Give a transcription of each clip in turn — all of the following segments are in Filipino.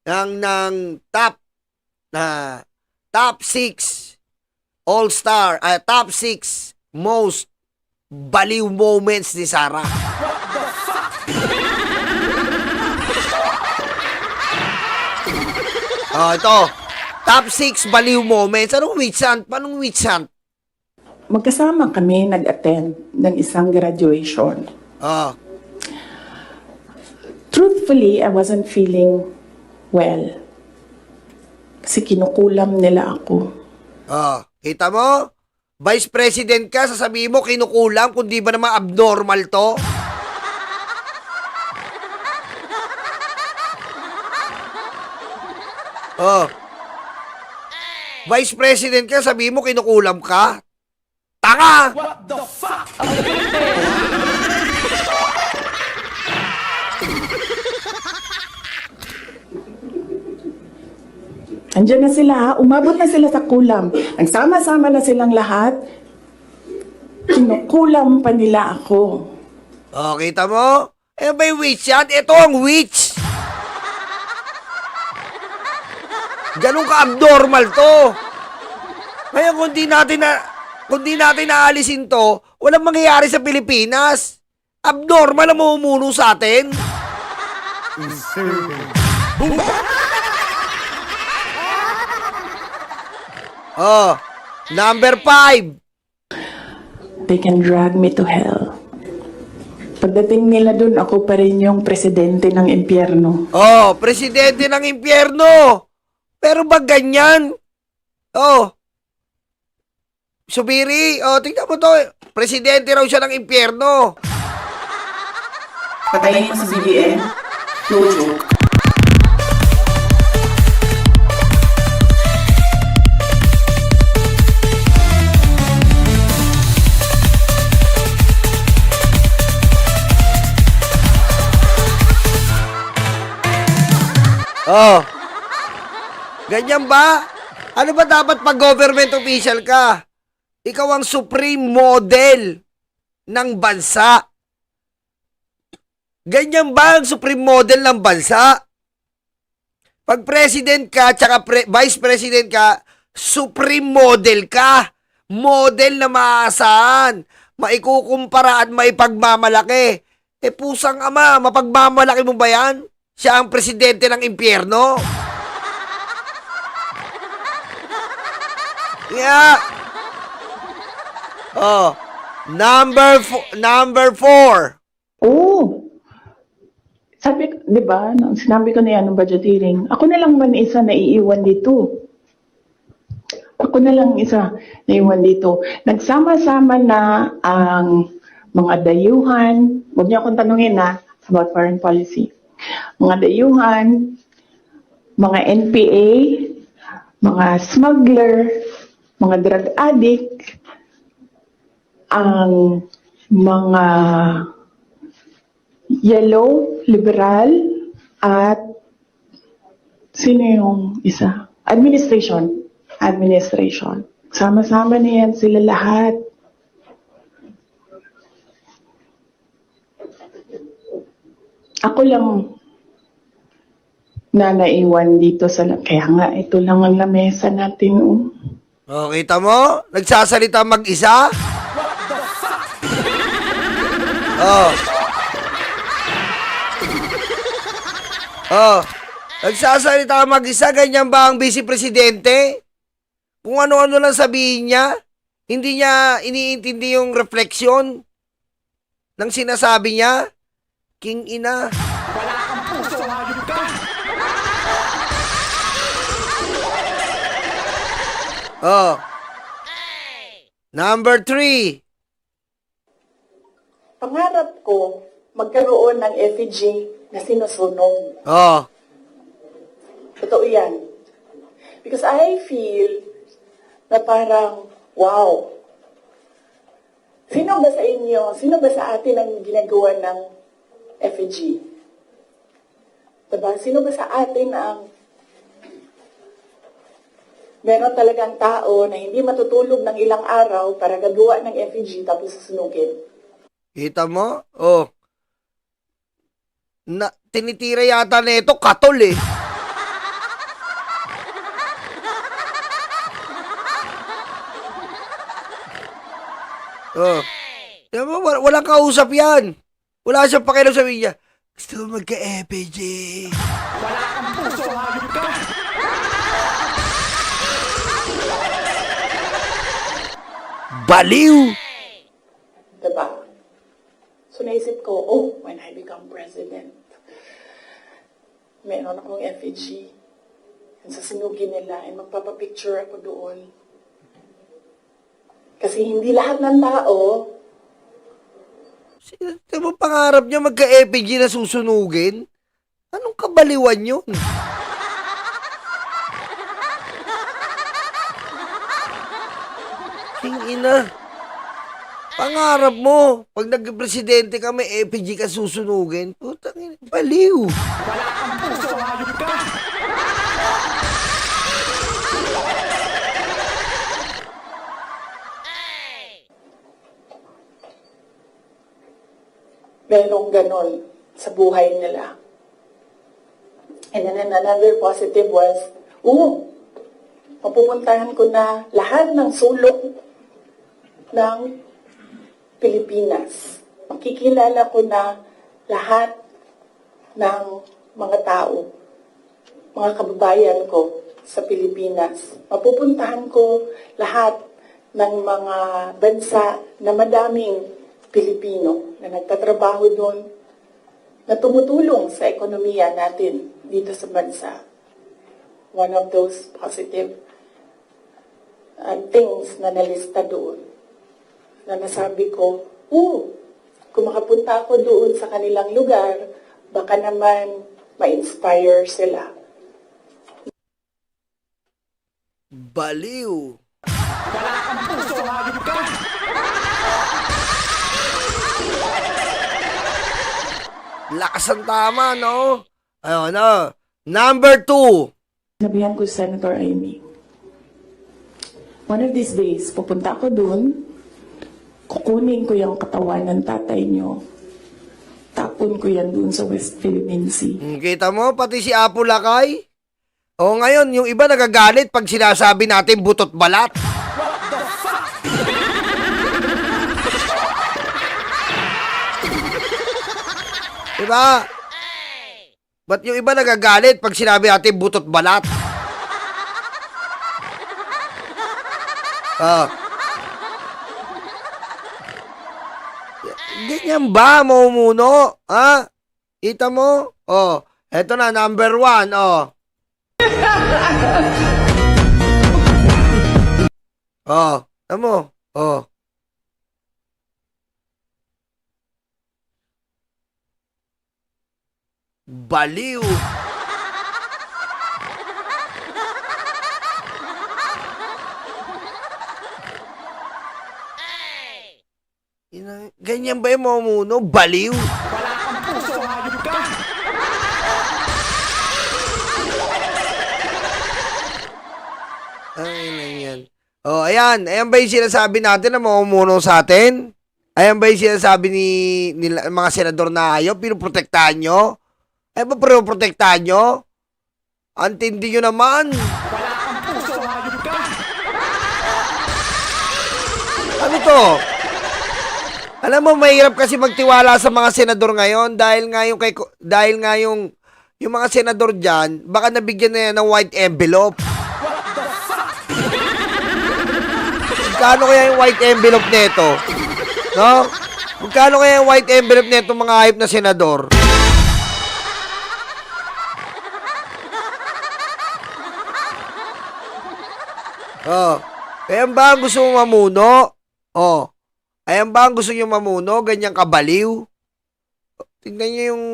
ng top 6 all-star, top 6 most baliw moments ni Sarah. Ito. Top 6 baliw moments. Anong witch hunt? Anong witch hunt? Magkasama kami nag-attend ng isang graduation. Oh. Truthfully, I wasn't feeling well. Kasi kinukulam nila ako. Kita mo? Vice President ka, sasabihin mo kinukulam, kung di ba naman abnormal to? Vice President ka, sabihin mo kinukulam ka? Tanga! What the fuck? Andiyan na sila, ha? Umabot na sila sa kulam. Nagsama-sama na silang lahat. Kinukulam pa nila ako. Kita mo? Ba yung witch yan? Ito ang witch! Ganun ka-abnormal to. Ngayon, kung di natin naalisin to, walang mangyayari sa Pilipinas. Abnormal ang mamumuno sa atin. Number 5. They can drag me to hell. Pagdating nila dun, ako pa rin yung presidente ng impyerno. Presidente ng impyerno. Pero ba ganyan? Subiri, tingnan mo to. Presidente raw siya ng impyerno. Patayin mo sa BBM. No joke. Ganyan ba? Ano ba dapat pag government official ka? Ikaw ang supreme model ng bansa. Ganyan ba ang supreme model ng bansa? Pag president ka, tsaka vice president ka, supreme model ka. Model na maaasahan, maikukumpara at maipagmamalaki. Pusang ama, mapagmamalaki mo ba yan? Siya ang presidente ng impyerno? Yeah. Number 4. Sabi, di ba, nung sinabi ko na yan ng budget hearing, ako na lang man isa naiiwan dito. Ako na lang isa naiiwan dito. Nagsama-sama na ang mga dayuhan, huwag niyo akong tanungin about foreign policy. Mga dayuhan, mga NPA, mga smuggler, mga drug addict, ang mga yellow, liberal, at sino yung isa? Administration. Sama-sama na yan sila lahat. Ako lang na naiwan dito sa... Kaya nga, ito lang ang lamesa natin. Kita mo? Nagsasalita mag-isa? Nagsasalita mag-isa, ganyan ba ang vice presidente? Kung ano-ano lang sabihin niya, hindi niya iniintindi yung refleksyon ng sinasabi niya. King ina. Wala kang puso, hayop ka! Number 3. Pangarap ko magkaroon ng effigy na sinusunog. Totoo yan. Because I feel na parang, wow, sino ba sa inyo, sino ba sa atin ang ginagawa ng effigy? Diba? Sino ba sa atin ang meron talagang tao na hindi matutulog ng ilang araw para gagawa ng effigy tapos susunugin? Kita mo? Tinitira yata na ito, katol eh. Oh. Tingnan mo, walang kausap yan. Wala siyang pakialam sa niya. Gusto mo magka-FPG. Wala kang puso, hayop ka! Baliw! Diba? So naisip ko, oh, when I become president, meron akong effigy. And sasunugin nila, and magpapapicture ako doon. Kasi hindi lahat ng tao, Sino mo pangarap niya magka-FPG na susunugin? Anong kabaliwan yun? King ina. Pangarap mo, pag nag-presidente ka, may FPG ka susunugin. Putang ina, baliw. Wala kang puso, hayop ka! merong ganon sa buhay nila. And then another positive was, mapupuntahan ko na lahat ng sulok ng Pilipinas. Makikilala ko na lahat ng mga tao, mga kababayan ko sa Pilipinas. Mapupuntahan ko lahat ng mga bansa na madaming Pilipino na nagtatrabaho doon, na tumutulong sa ekonomiya natin dito sa bansa. One of those positive things na nalista doon, na nasabi ko, kung makapunta ako doon sa kanilang lugar, baka naman ma-inspire sila. Baliw. Wala kang puso, hayop ka! Lakas ang tama, no? Ayun, no? Number 2. Sabihan ko si Senator Amy, one of these days, pupunta ako doon, kukunin ko yung katawan ng tatay niyo, tapon ko yan doon sa West Philippine Sea. Kita mo, pati si Apo Lakay. O ngayon, yung iba nagagalit pag sinasabi natin butot balat. What the fuck? Diba? Ba't yung iba nagagalit pag sinabi natin butot balat? Ah. Ganyan ba, mamumuno? Ha? Kita mo? Oh, eto na, number 1, oh. Oh, alam mo? Oh. Baliw. Ganyan ba yung mamumuno? Baliw. Wala kang puso, hayop ka! Ay, yan. Oh, ayan. Ayan ba yung sinasabi natin na mamumuno sa atin? Ayan ba yung sinasabi nila, mga senador na ayaw? Pinuprotektahan nyo? Ay ba pinuprotektahan nyo? Antindi nyo naman. Wala kang puso, hayop ka! Ano to? Alam mo, mahirap kasi magtiwala sa mga senador ngayon dahil nga yung mga senador diyan, baka nabigyan na yan ng white envelope. Magkano kaya yung white envelope nito? No? Magkano kaya yung white envelope nito mga hayop na senador? Oh. Ayan ba ang gusto mo mamuno? Oh. Ayan ba ang gusto nyo mamuno? Ganyang kabaliw? Tingnan nyo yung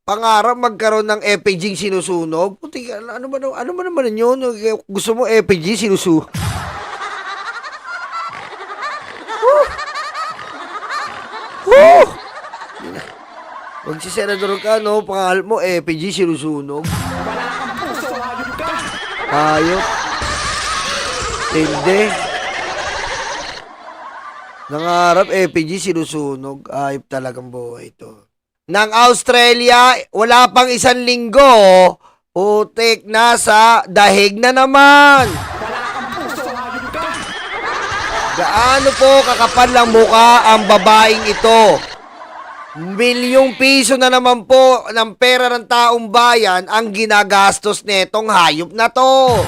pangarap magkaroon ng FPG sinusunog. Puti, ano ba naman yun? Gusto mo FPG sinusunog? Pag si senador ka, no? Pangarap mo FPG sinusunog. Wala kang puso, hayop ka! Ayop. Hindi. Nangarap, FPG sinusunog. Ayop talagang buhay ito. Nang Australia, wala pang 1 linggo. Putik, nasa dahig na naman. Wala kang puso, hayop ka! Gaano po kakapal ang mukha ang babaeng ito? Milyong piso na naman po ng pera ng taong bayan ang ginagastos netong hayop na to.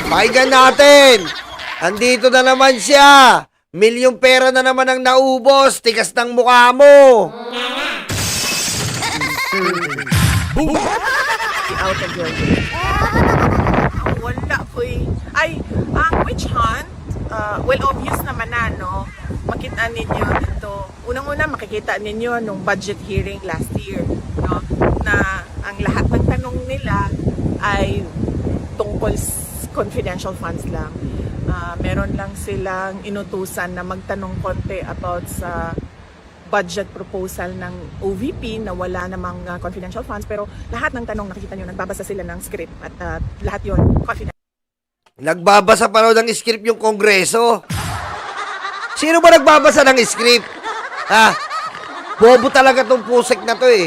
Pakinggan natin. Andito na naman siya. Milyong pera na naman ang naubos. Tigas ng mukha mo. Out of your way. Wala po eh. Ay, ang witch hunt, well, obvious naman na, no? Makita ninyo dito. Unang-una, makikita ninyo nung budget hearing last year, no? Na ang lahat ng tanong nila ay tungkol confidential funds lang. Meron lang silang inutusan na magtanong konti about sa budget proposal ng OVP na wala namang confidential funds, pero lahat ng tanong nakikita nyo, nagbabasa sila ng script at lahat yon confidential. Nagbabasa pa raw ng script yung Kongreso. Sino ba nagbabasa ng script? Ha? Bobo talaga tong pusek na to eh.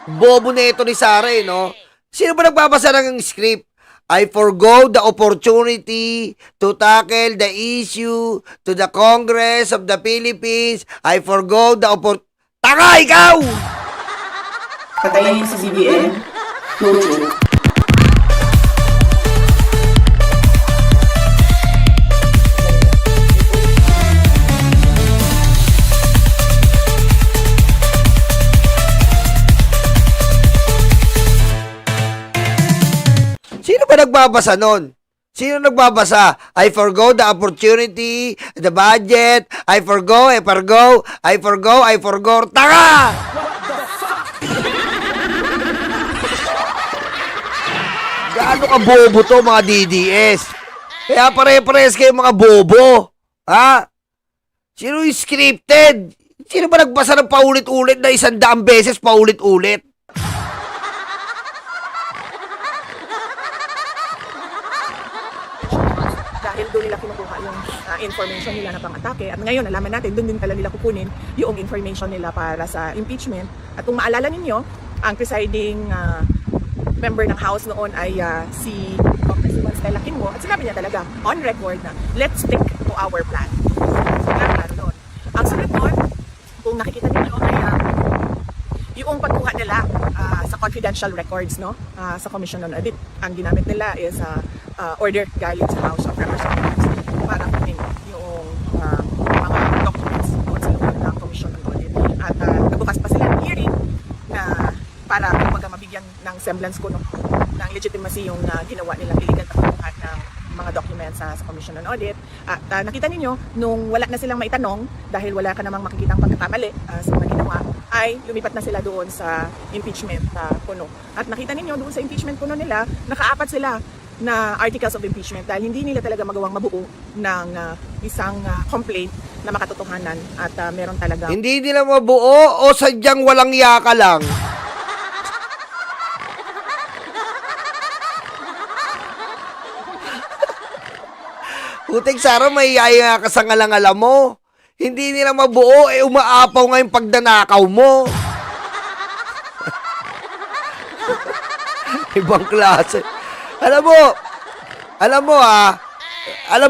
Bobo na ito ni Sara eh, no? Sino ba nagbabasa ng script? I forgo the opportunity to tackle the issue to the Congress of the Philippines. I forgo the opportunity. Tanga, ikaw! Patayin si BBM. No joke. Sino ba nagbabasa nun? Sino nagbabasa? I forgo the opportunity, the budget, I forgo. Tanga! Gaano ka bobo to, mga DDS? Kaya pare-pares kayo mga bobo. Ha? Sino yung scripted? Sino ba nagbasa ng paulit-ulit na 100 beses paulit-ulit? Dahil doon nila kinukuha yung information nila na pang-atake. At ngayon, nalaman natin, doon din pala nila kukunin yung information nila para sa impeachment. At kung maalala ninyo, ang presiding member ng House noon ay si Congresswoman Stella Quinmo. At sinabi niya talaga, on record na, let's stick to our plan. Plan doon. Ang sunod doon, kung nakikita ninyo, ay yung pagkuha nila sa confidential records, no, sa Commission on Audit, ang ginamit nila is order galing sa House of Representatives para kunin yung mga documents doon sa loob ng Commission on Audit. At nagbukas pa sila ng hearing na para kumbaga mabigyan ng semblance ko, no, ng legitimacy yung ginawa nilang illegal na pagkuha ng mga documents sa Commission on Audit. At nakita ninyo, nung wala na silang maitanong, dahil wala ka namang makikitang pagkakamali sa mga ginawa, ay lumipat na sila doon sa impeachment kuno. At nakita ninyo doon sa impeachment kuno nila, nakaapat sila na articles of impeachment dahil hindi nila talaga magawang mabuo ng isang complaint na makatotohanan at meron talaga. Hindi nila mabuo o sadyang walang yaka lang? Putik Sara, may yaya ka sa ngalang-alam mo. Hindi nila mabuo, umaapaw nga yung pagdanakaw mo. Ibang klase. Alam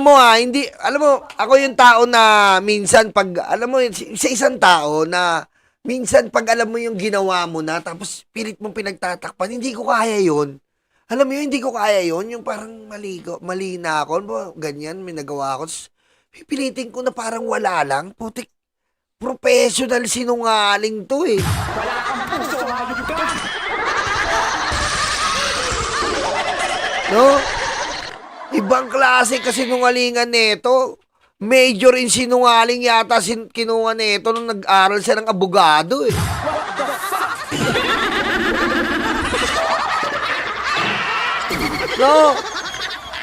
mo ako yung tao na minsan pag, alam mo, sa isang tao na minsan pag alam mo yung ginawa mo na, tapos pilit mong pinagtatakpan, hindi ko kaya yun. Alam mo yun, hindi ko kaya yun, yung parang mali na ako, ano ba, ganyan, may nagawa ako, pipilitin ko na parang wala lang, putik, professional sinungaling to eh. Wala kang puso, hayop ka! No? Ibang klase kasi sinungalingan nito. Major in sinungaling yata kinuha nito nung nag-aral siya ng abogado eh. No?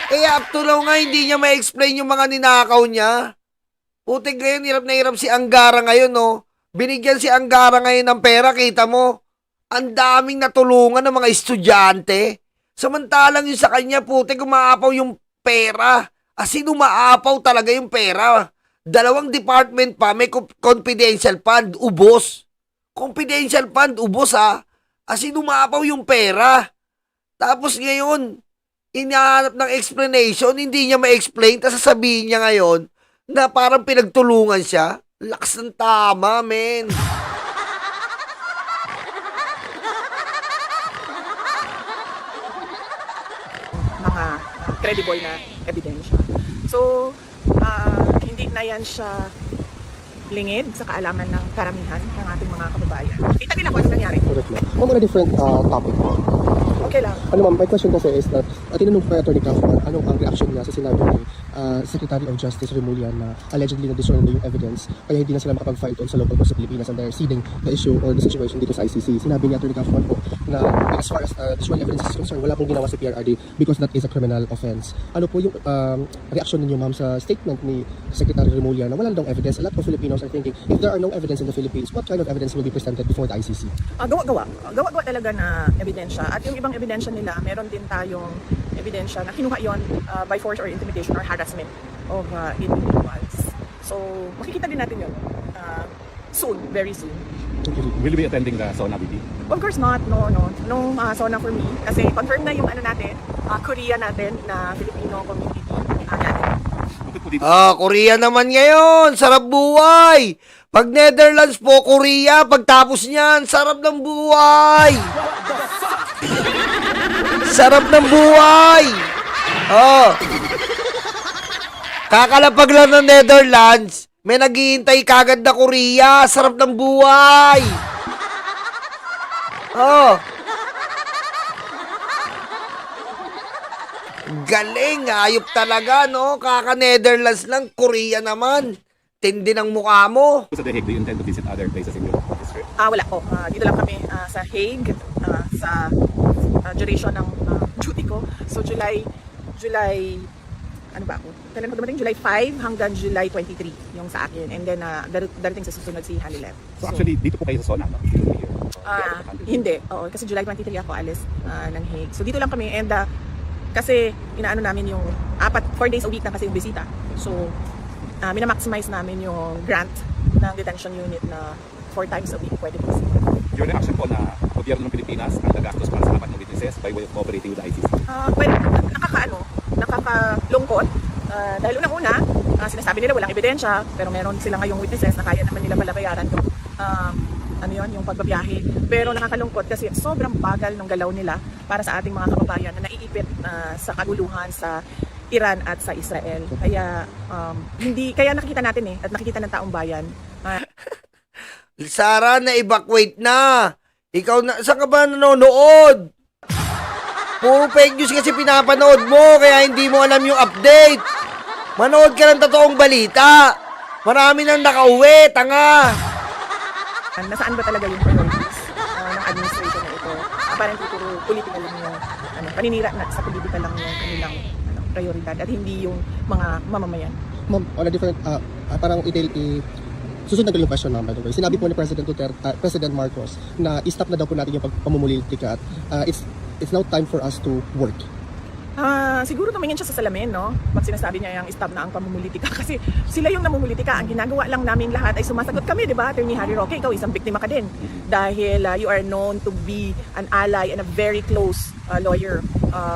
Kaya up to now nga hindi niya ma-explain yung mga ninakaw niya. Putik ngayon, hirap na hirap si Angara ngayon, no? Binigyan si Angara ngayon ng pera, kita mo. Ang daming natulungan ng mga estudyante. Samantalang yung sa kanya, putik, umaapaw yung pera. As in, umaapaw talaga yung pera. 2 department pa, may confidential fund, ubos. Confidential fund, ubos ha. As in, umaapaw yung pera. Tapos ngayon, Inahanap ng explanation, hindi niya ma-explain, tapos sasabihin niya ngayon na parang pinagtulungan siya. Lakas ng tama, men. Mga credible na ebidensya. So, hindi na yan siya lingid sa kaalaman ng karamihan ng ating mga kababayan. Kita nila kung ano nangyari. Correct, ma'am. Ma'am, on a different topic po. Okay lang. Ano ma'am, my question kasi is that, tinanong ko kay Atty. Kaufman, anong ang reaction niya sa sinabi ni Secretary of Justice Remulla na allegedly na-destroy na yung evidence, kaya hindi na sila makapag-fight on sa local court sa Pilipinas and they're ceding the issue or the situation dito sa ICC. Sinabi ni Atty. Kaufman po na as far as destroying evidence is concerned, wala pong ginawa sa PRRD because that is a criminal offense. Ano po yung reaction ninyo ma'am sa statement ni Secretary Remulla na wala daw evidence? A lot of Filipinos are thinking, if there are no evidence in the Philippines, what kind of evidence will be presented before the ICC? Gawa-gawa. Gawa-gawa talaga na ebidensya. At yung ibang ebidensya nila, meron din tayong ebidensya na kinuha yon by force or intimidation or harassment of individuals. So, makikita din natin yun soon, very soon. Will you be attending the SONA BD? Of course not, no. No SONA for me. Kasi confirm na yung ano natin, Korea natin na Filipino community natin. Bukod po dito, Korea naman ngayon. Sarap buhay. Pag Netherlands po, Korea. Pagtapos niyan, sarap ng buhay. Sarap ng buhay. Kakalapag lang ng Netherlands, may naghihintay kagad na Korea. Sarap ng buhay. Galing, ayop talaga, no? Kaka-Netherlands lang, Korea naman. Tindi ng mukha mo. sa The Hague, do you intend to visit other places in your district? Wala po. Dito lang kami sa Hague sa duration ng duty ko. So July ano ba ako? Kailan ko dumating? July 5 hanggang July 23 yung sa akin. And then darating sa susunod si Hanilev. So actually, dito po kayo sa SONA, no? Dito po here. Hindi. Oo, kasi July 23 ako alis ng Hague. So dito lang kami and kasi inaano namin yung 4 days a week na kasi yung bisita. So minamaximize namin yung grant ng detention unit na 4 times a week pwede po. Your reaction po na gobyerno ng Pilipinas ang nagastos para sa 4 na witnesses by way of cooperating with the ICC? Well, nakakalungkot. Dahil unang-una, sinasabi nila walang ebidensya, pero meron sila ngayong witnesses na kaya naman nila malabayaran yung, yung pagbabiyahe. Pero nakakalungkot kasi sobrang bagal ng galaw nila para sa ating mga kababayan na naiipit sa kaguluhan sa Iran at sa Israel. Kaya kaya nakikita natin at nakikita ng taong bayan. Sara, na-evacuate na. Ikaw na, saan ka ba nanonood? Puro fake news kasi pinapanood mo, kaya hindi mo alam yung update. Manood ka ng totoong balita. Marami nang nakauwi, tanga. Nasaan ba talaga yung priorities ng administration na ito? Apparently, puro political lang yung paninira na sa politika lang yung kanilang prioridad at hindi yung mga mamamayan. Ma'am, on a different, parang susunod na yung question ma'am, by the way. Sinabi po ni President Marcos na i-stop na daw po natin yung pamumulitika at it's now time for us to work. Siguro tumingin siya sa salamin, no? Pag sinasabi niya yung stop na ang pamumulitika kasi sila yung namumulitika. Ang ginagawa lang namin lahat ay sumasagot kami, di ba? Attorney Harry Roque, ikaw isang biktima ka din. Dahil you are known to be an ally and a very close lawyer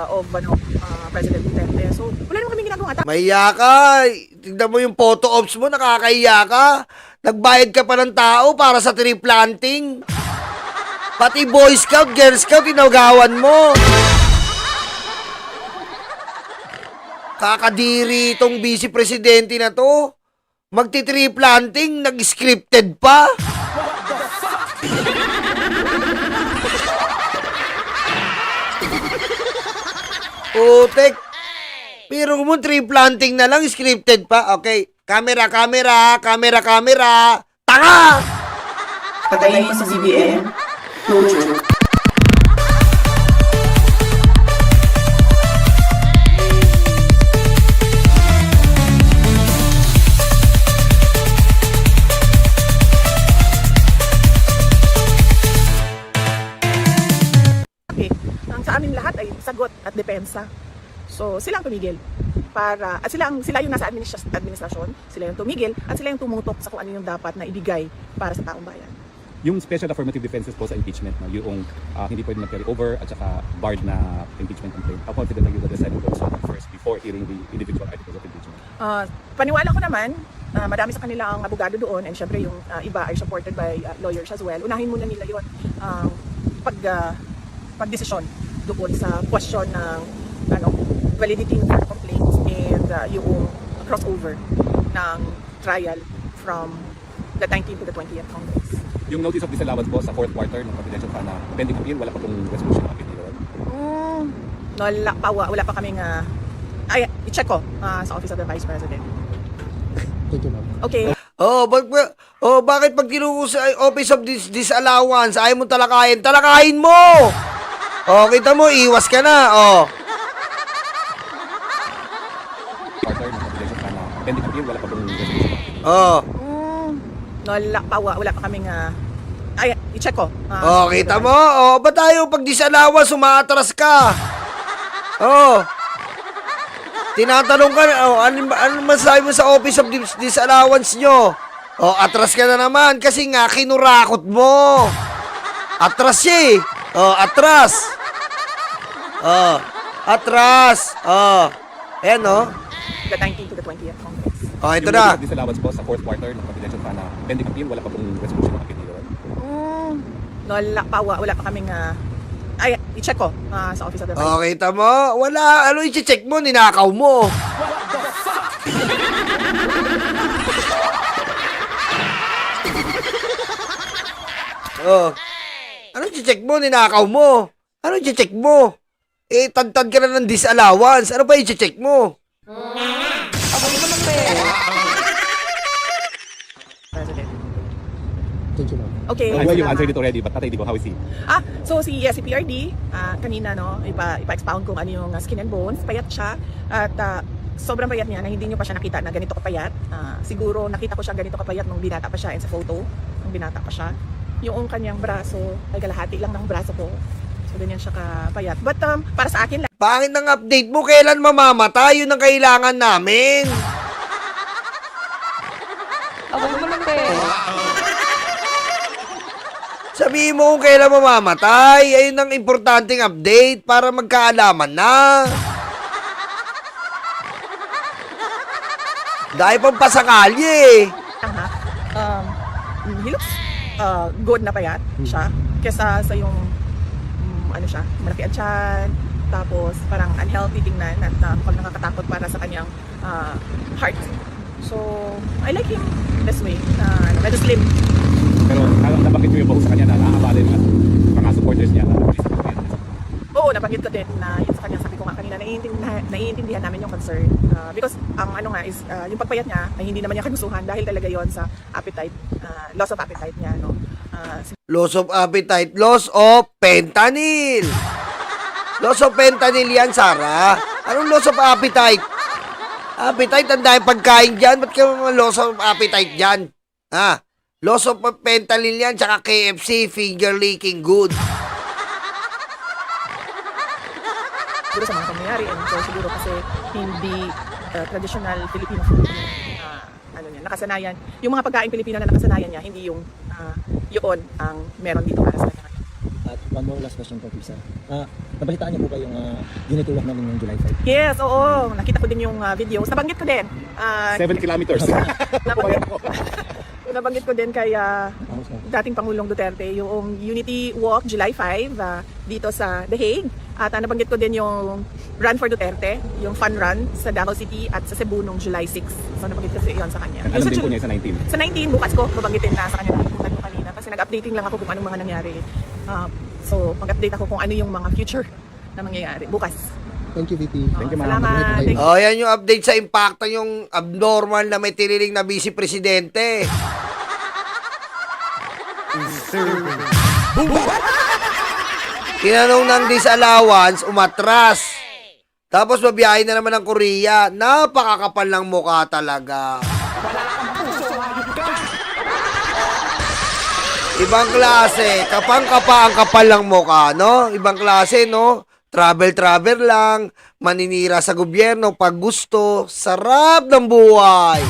of President Duterte. So, wala naman kami ginagawa. Mahiya ka. Tignan mo yung photo ops mo, nakakahiya ka. Nagbayad ka pa ng tao para sa tree planting. Pati Boy Scout, Girl Scout, tinagawan mo. Kakadiri itong vice presidente na to. Magti-tree planting, nag-scripted pa. Putek. Pero mo tree planting na lang, scripted pa. Okay, camera. Tanga! Patayin mo sa BBM. No joke. Okay. Ang sa amin lahat ay sagot at depensa. So, silang tumigil at sila yung nasa administrasyon, sila yung tumigil at sila yung tumutok sa kung ano yung dapat na ibigay para sa taong bayan. Yung special affirmative defenses po sa impeachment, no, yung hindi pwede mag-carry over at saka barred na impeachment complaint. How confident are you that the Senate will solve that first before hearing the individual articles of impeachment? Paniwala ko naman, marami sa kanila ang abogado doon, and syempre yung iba are supported by lawyers as well. Unahin muna nila yun pagdesisyon doon sa question ng validity ng complaints and yung crossover ng trial from the 19th to the 20th Congress. Yung notice of disallowance po sa fourth quarter ng confidential fund na pending appeal, wala pa pong resolution ng appeal yun? Wala pa kaming i-check ko sa Office of the Vice President. Thank you, ma'am. Okay. Bakit pag tinungo sa Office of Disallowance, ayaw mo talakayin? Talakayin mo! Kita mo, iwas ka na, Quarter ng confidential fund na pending appeal, wala pa pong resolution ng appeal. Wala pa kaming i-check ko. Kita mo? Ba't tayo pag disallowance, umaatras ka? Tinatanong ka, ano masasabi mo sa Office of Disallowance nyo? Atras ka na naman kasi nga kinurakot mo. Atras siya atras. Atras. Ayan, The 19th to the 20th Congress. Ito Yung na. notice of disallowance po sa fourth quarter ng confidential fund na pending appeal, wala pa pong resolution ng appeal yun? Wala pa kaming i-check ko sa Office of the Vice. Kita mo? Wala. Ano i-check mo? Ninakaw mo. Ano i-check mo? Ninakaw mo. Ano i-check mo? Tad-tad ka na ng disallowance. Ano pa i-check mo? President. Thank you, ma'am. Okay. Well, you salamat. answered it already, but Tatay Digo, how is he? So si PRD, kanina ipa-expound kung ano yung skin and bones, payat siya at sobrang payat niya na hindi niyo pa siya nakita na ganito kapayat. Siguro nakita ko siya ganito kapayat nung binata pa siya and sa photo nung binata pa siya. Yung kanyang braso ay kalahati lang ng braso ko. So ganyan siya kapayat. But para sa akin lang, Pangit ng update mo. Kailan mamamatay? Yun ang kailangan namin. Sabihin mo kung kailan mamamatay. Ayun ang importanteng update para magkaalaman na. Dahil pang pasakali he looks good na payat siya kesa sa yung siya, malaki ang tiyan, tapos parang unhealthy tingnan at pag nakakatakot para sa kanyang heart. So, I like him this way, medyo slim. Pero nabanggit ko yung baho sa kanya na naaabalin at mga supporters niya na Oo, nabanggit ko din na yun sa kanya, sabi ko nga kanina, naiintindihan namin yung concern. Because ang is, yung pagpayat niya ay hindi naman niya kagustuhan dahil talaga yon sa appetite, loss of appetite niya, no? Loss of appetite, loss of fentanyl. Loss of fentanyl yan, Sarah. Anong loss of appetite? Appetite, ang dahil pagkain dyan. Ba't ka loss of appetite dyan? Loss of fentanyl yan, tsaka KFC, finger licking good. Siguro sa mga pangyayari, and so siguro kasi hindi traditional Filipino food niya, nakasanayan. Yung mga pagkain Pilipino na nakasanayan niya, hindi yung yun ang meron dito para sa kanya. At one more last question po, Pisa. Nabalitaan niyo po ba yung unity walk namin yung July 5? Yes, oo. Nakita ko din yung videos. Nabanggit ko din. 7 kilometers. Nabanggit ko din kay dating Pangulong Duterte yung Unity Walk July 5 dito sa The Hague. At nabanggit ko din yung Run for Duterte, yung fun run sa Davao City at sa Cebu nung July 6. So nabanggit ko yun sa kanya. Alam din po niya sa 19. Sa 19, bukas ko babanggitin na sa kanya nakikutan ko kanina kasi nag-updating lang ako kung anong mga nangyari. So mag-update ako kung ano yung mga future na mangyayari bukas. Thank you, VP. Thank you, ma'am. Salamat. Thank you. Yan yung update sa impacta yung abnormal na may tiniling na vice presidente. Tinanong ng disallowance, umatras. Tapos mabiyahe na naman ng Korea. Napakakapal ng mukha talaga. Ibang klase. Kapang-kapa ang kapal ng mukha, no? Ibang klase, no? Travel lang. Maninira sa gobyerno pag gusto. Sarap ng buhay.